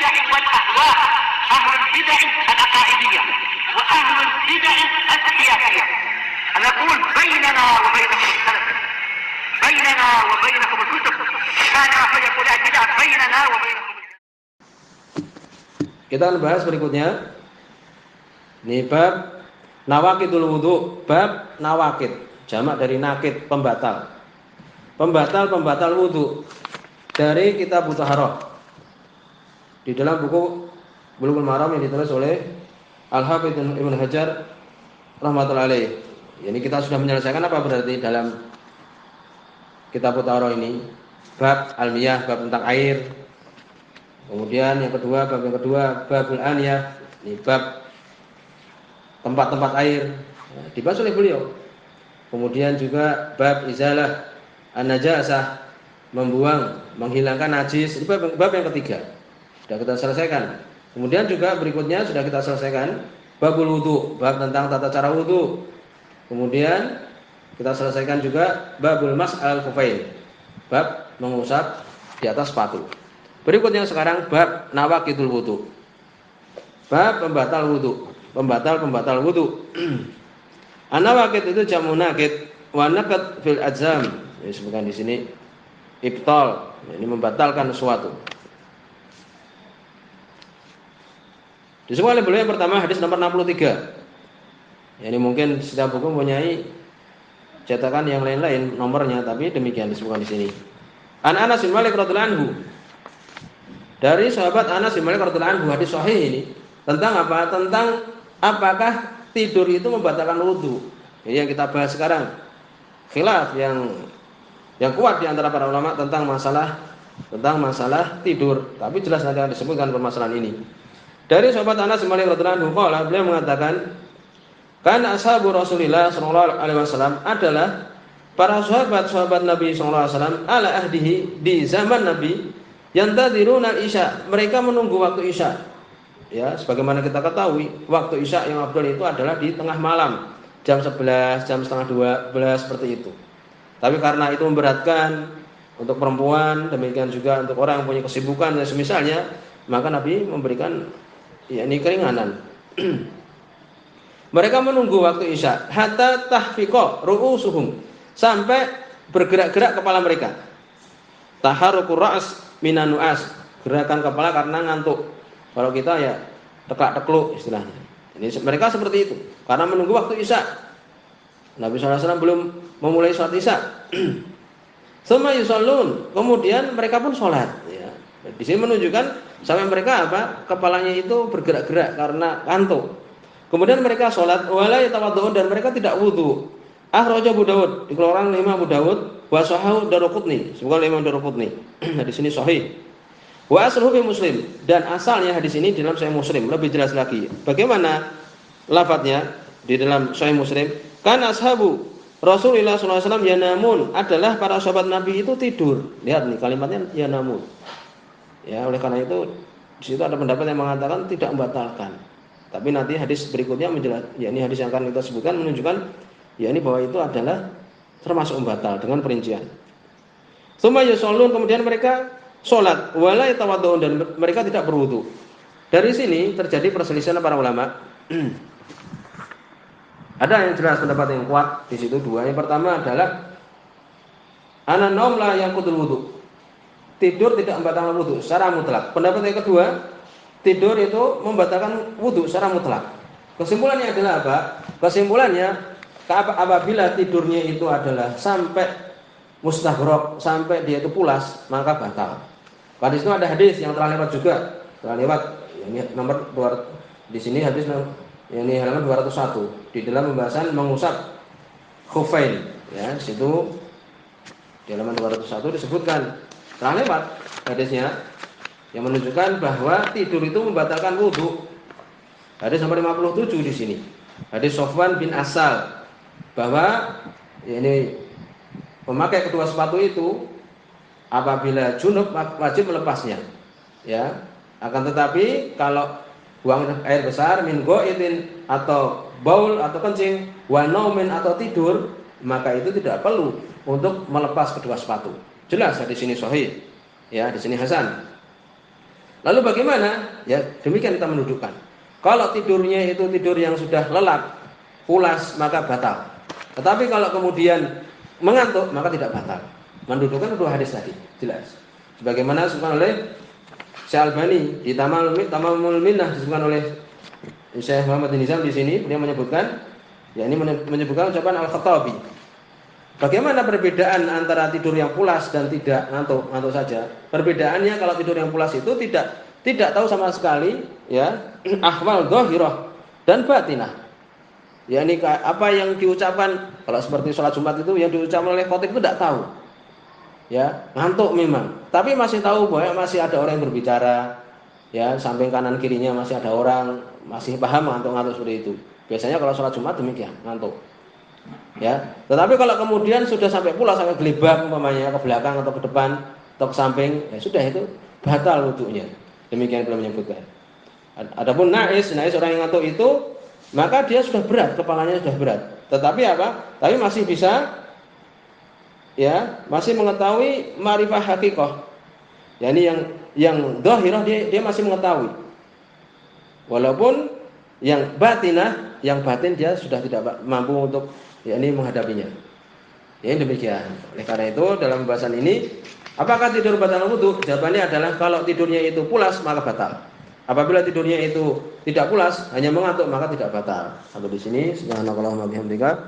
البدع والأهواء، أهل البدع العقائدية وأهل البدع السياسية. نقول بيننا وبينكم السلف، بيننا وبينكم الكتب، كان فيقول البدع بيننا وبينكم. Kita akan bahas berikutnya. Ini bab nawaqidul wudu, bab nawaqid, jamak dari nakid, pembatal. Pembatal wudu dari kitab Mutahharah. Di dalam buku Bulughul Maram yang ditulis oleh Al-Hafidz Ibnu Hajar rahmatullahi alaih. Ini kita sudah menyelesaikan apa berarti dalam kitab Mutahharah ini? Bab al-miyah, bab tentang air. Kemudian yang kedua, babul aniyah, ini bab tempat-tempat air, dibahas oleh beliau. Kemudian juga bab izalah an-najasah, membuang, menghilangkan najis, ini bab yang ketiga. Sudah kita selesaikan. Kemudian juga berikutnya sudah kita selesaikan babul wudu, bab tentang tata cara wudu. Kemudian kita selesaikan juga babul mas'al kufain, bab mengusap di atas sepatu. Berikutnya sekarang bab nawaqidul wudu, bab pembatal wudu, pembatal wudu. An-nawaqid itu jamu naqid, wa naqad fil ajzam. Disebutkan di sini ibtal, ini membatalkan sesuatu. Disebutkan oleh beliau yang pertama hadis nomor 63. Ini mungkin setiap buku mempunyai cetakan yang lain-lain nomornya, tapi demikian disebutkan di sini. An Anas bin Malik radhiyallahu anhu. Dari sahabat Anas bin Malik radhiyallahu anhu, hadis sahih ini tentang apa? Tentang apakah tidur itu membatalkan wudu. Ini yang kita bahas sekarang. Khilaf yang kuat di antara para ulama tentang masalah tidur. Tapi jelas nanti akan disebutkan permasalahan ini. Dari sahabat Anas bin Malik radhiyallahu anhu, beliau mengatakan, kan ashabu Rasulillah sallallahu alaihi wasallam adalah para sahabat Nabi sallallahu alaihi wasallam ala ahdihi, di zaman Nabi, yantadiruna isya, mereka menunggu waktu isya. Ya, sebagaimana kita ketahui, waktu isya yang afdal itu adalah di tengah malam, jam 11, jam setengah 12 seperti itu. Tapi karena itu memberatkan untuk perempuan, demikian juga untuk orang yang punya kesibukan dan semisalnya, maka Nabi memberikan ini keringanan. Mereka menunggu waktu isya hatta tahfiqa ru'usuhum, sampai bergerak-gerak kepala mereka. Taharukur ra's minan nu'as, gerakan kepala karena ngantuk. Kalau kita ya teklak-tekluk istilahnya. Ini mereka seperti itu karena menunggu waktu isya. Nabi SAW belum memulai sholat isya. Tsumma yusallun, kemudian mereka pun sholat. Ya. Di sini menunjukkan sampai mereka apa? Kepalanya itu bergerak-gerak karena ngantuk. Kemudian mereka sholat wala yatawadduun, dan mereka tidak wudu. Akhraja Abu Dawud, dikeluarkan oleh Imam Abu Dawud, wa sahahu Daruqutni, semoga Imam Daruqutni. Di sini sahih. Wa asluhu fi Muslim, dan asalnya hadis ini di dalam Sahih Muslim, lebih jelas lagi. Bagaimana lafadznya di dalam Sahih Muslim? Kan ashabu Rasulullah sallallahu alaihi wasallam yanamun, adalah para sahabat Nabi itu tidur. Lihat nih kalimatnya yanamun. Ya, oleh karena itu di situ ada pendapat yang mengatakan tidak membatalkan. Tapi nanti hadis berikutnya ini hadis yang akan kita sebutkan menunjukkan ini bahwa itu adalah termasuk membatal dengan perincian. Tsumma yusallun, kemudian mereka sholat wala yatawadduun, dan mereka tidak berwudu. Dari sini terjadi perselisihan para ulama. Ada yang jelas pendapat yang kuat di situ dua. Yang pertama adalah an-naum la yanqudul wudu, tidur tidak membatalkan wudu secara mutlak. Pendapat yang kedua, tidur itu membatalkan wudu secara mutlak. Kesimpulannya adalah apa? Kesimpulannya apabila tidurnya itu adalah sampai mustaghraq, sampai dia itu pulas, maka batal. Pada situ ada hadis yang telah lewat juga. Telah lewat ini nomor 200 di sini hadis ini halaman 201 di dalam pembahasan mengusap khufain. Ya, di situ di halaman 201 disebutkan telah lewat hadisnya yang menunjukkan bahwa tidur itu membatalkan wudu. Hadis nomor 57 di sini. Hadis Sofwan bin Asal, bahwa ini memakai kedua sepatu itu apabila junub wajib melepasnya. Ya, akan tetapi kalau buang air besar min ghaidin atau baul atau kencing, wa naumin atau tidur, maka itu tidak perlu untuk melepas kedua sepatu. Jelas di sini sahih. Ya, di sini hasan. Lalu bagaimana? Ya demikian kita mendudukkan. Kalau tidurnya itu tidur yang sudah lelap, pulas, maka batal. Tetapi kalau kemudian mengantuk, maka tidak batal. Mendudukkan dua hadis tadi, jelas. Sebagaimana disebutkan oleh Syekh Albani di Tamamul Minnah, disebutkan oleh Syekh Muhammad bin Nizam di sini, dia menyebutkan, ya ini menyebutkan ucapan Al-Khattabi. Bagaimana perbedaan antara tidur yang pulas dan tidak ngantuk saja? Perbedaannya kalau tidur yang pulas itu tidak tahu sama sekali, ya, ahwal dhahirah dan batinah. Ya ini apa yang diucapkan kalau seperti sholat Jumat itu yang diucapkan oleh khotib itu tidak tahu. Ya, ngantuk memang, tapi masih tahu bahwa masih ada orang yang berbicara, ya, samping kanan kirinya masih ada orang, masih paham ngantuk seperti itu. Biasanya kalau sholat Jumat demikian, ngantuk. Ya, tetapi kalau kemudian sudah sampai pulas, sampai gelibak umpamanya ke belakang atau ke depan atau ke samping, ya sudah itu batal wudunya. Demikian beliau menyebutkan. Adapun nais orang yang ngantuk itu, maka dia sudah berat, kepalanya sudah berat. Tetapi apa? Tapi masih bisa, ya, masih mengetahui ma'rifah hakikah. Ya, ini yang dhahirah dia masih mengetahui. Walaupun yang batinah, yang batin dia sudah tidak mampu untuk, ya, ini menghadapinya. Ya, demikian. Oleh karena itu dalam pembahasan ini, apakah tidur batal wudu? Jawabannya adalah kalau tidurnya itu pulas maka batal. Apabila tidurnya itu tidak pulas, hanya mengantuk, maka tidak batal. Sampai di sini, subhanakallahumma bihamdika